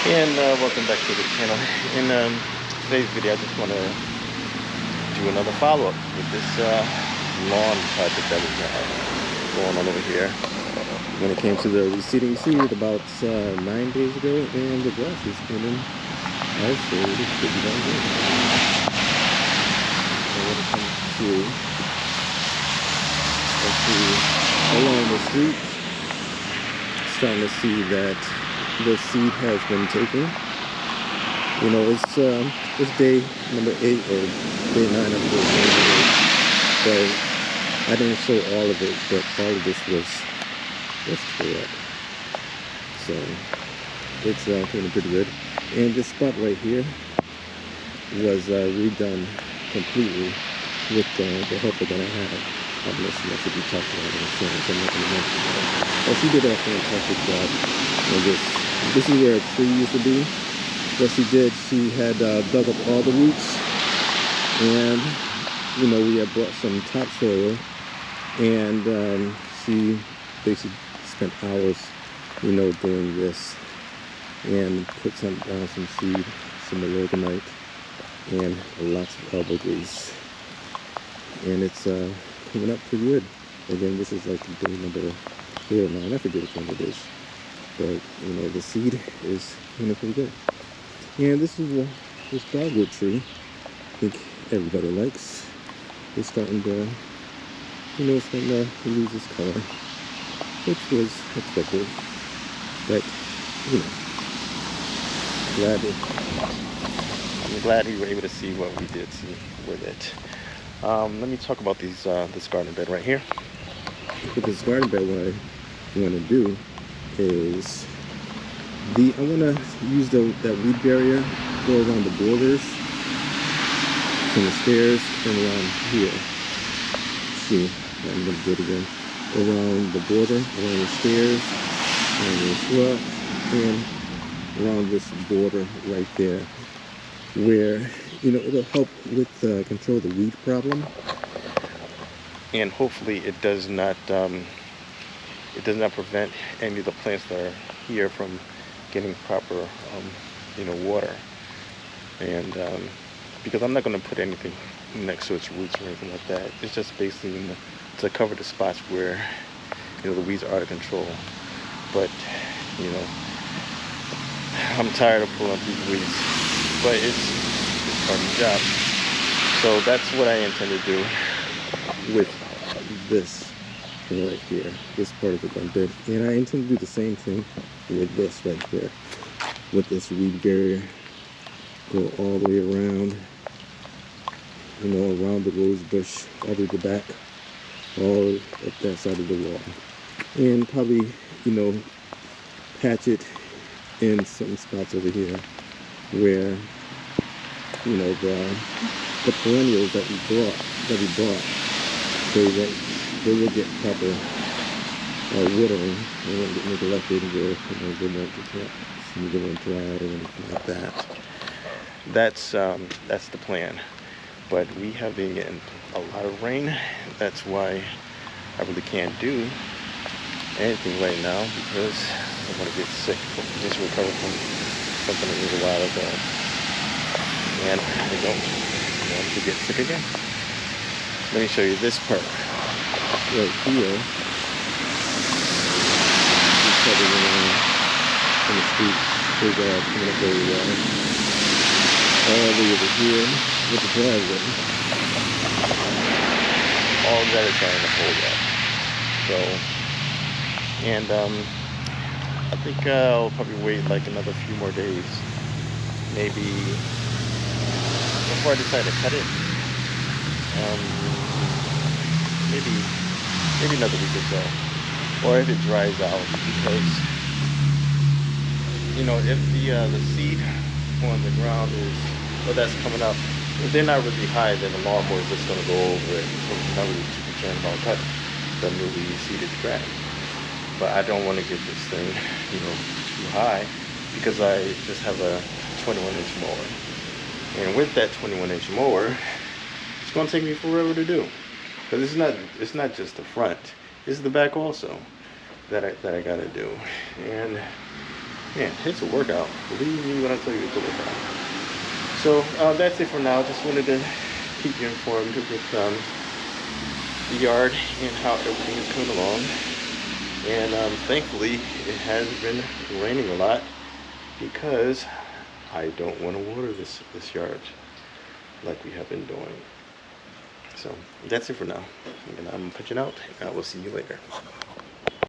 And welcome back to the channel. In today's video, I just want to do another follow-up with this lawn project that we have going on over here. When it came to the reseeding seed about 9 days ago, and the grass is coming also pretty darn good. So when it comes to along the street, starting to see that the seed has been taken. You know, it's day number 8 or day 9 of the but I didn't show all of it, but all of this was correct. So it's feeling pretty good. And this spot right here was redone completely with the helper that I had. I'm listening to be talking about it, so I'm not going to mention that. But she did a fantastic job on this. This is where a tree used to be. What she did, she had dug up all the roots, and you know, we had brought some topsoil, and she basically spent hours, you know, doing this, and put down some seed, some oregonite, and lots of elbow grease, and it's coming up pretty good. Again, this is like day number 4 now. I forget which one it is. But you know, the seed is pretty good. And this is this dogwood tree. I think everybody likes. It's starting to, you know, lose its color, which was expected. But you know, I'm glad we were able to see what we did see with it. Let me talk about these this garden bed right here. With this garden bed, what I want to do is I want to use that weed barrier, go around the borders from the stairs and around here. See, I'm going to do it again. Around the border, around the stairs, around this rock, and around this border right there, where, you know, it'll help with control the weed problem, and hopefully it does not prevent any of the plants that are here from getting proper you know, water. And because I'm not going to put anything next to its roots or anything like that. It's just basically to cover the spots where, you know, the weeds are out of control. But you know, I'm tired of pulling up these weeds, but it's part of the job. So that's what I intend to do with this right here, this part of the garden bed. And I intend to do the same thing with this right here, with this weed barrier. Go all the way around, you know, around the rose bush, all the way to the back, all up that side of the wall. And probably, you know, patch it in some spots over here where, you know, the perennials that we bought, they will get proper watering. They won't get neglected where, you know, they won't dry or anything like that. That's the plan. But we have been getting a lot of rain. That's why I really can't do anything right now, because I want to get sick. Just recover from something that was a while ago, and I don't want to get sick again. Let me show you this part right here. It's probably on the street. Is coming up very well. All the way over here with the driveway. All that is starting to hold up. So, and I think I'll probably wait like another few more days, maybe, before I decide to cut it. Maybe another week or so, or if it dries out, because, you know, if the seed on the ground is, well, that's coming up, if they're not really high, then the lawnmower is just going to go over it. So I'm not really too concerned about cutting the newly seeded grass. But I don't want to get this thing, you know, too high, because I just have a 21-inch mower. And with that 21-inch mower, it's going to take me forever to do. Because it's not just the front, it's the back also that I got to do. And Man, it's a workout. Believe me when I tell you it's a workout. So that's it for now. Just wanted to keep you informed with the yard and how everything is coming along. And thankfully, it hasn't been raining a lot because I don't want to water this yard like we have been doing. So that's it for now. And I'm pitching out, and I will see you later.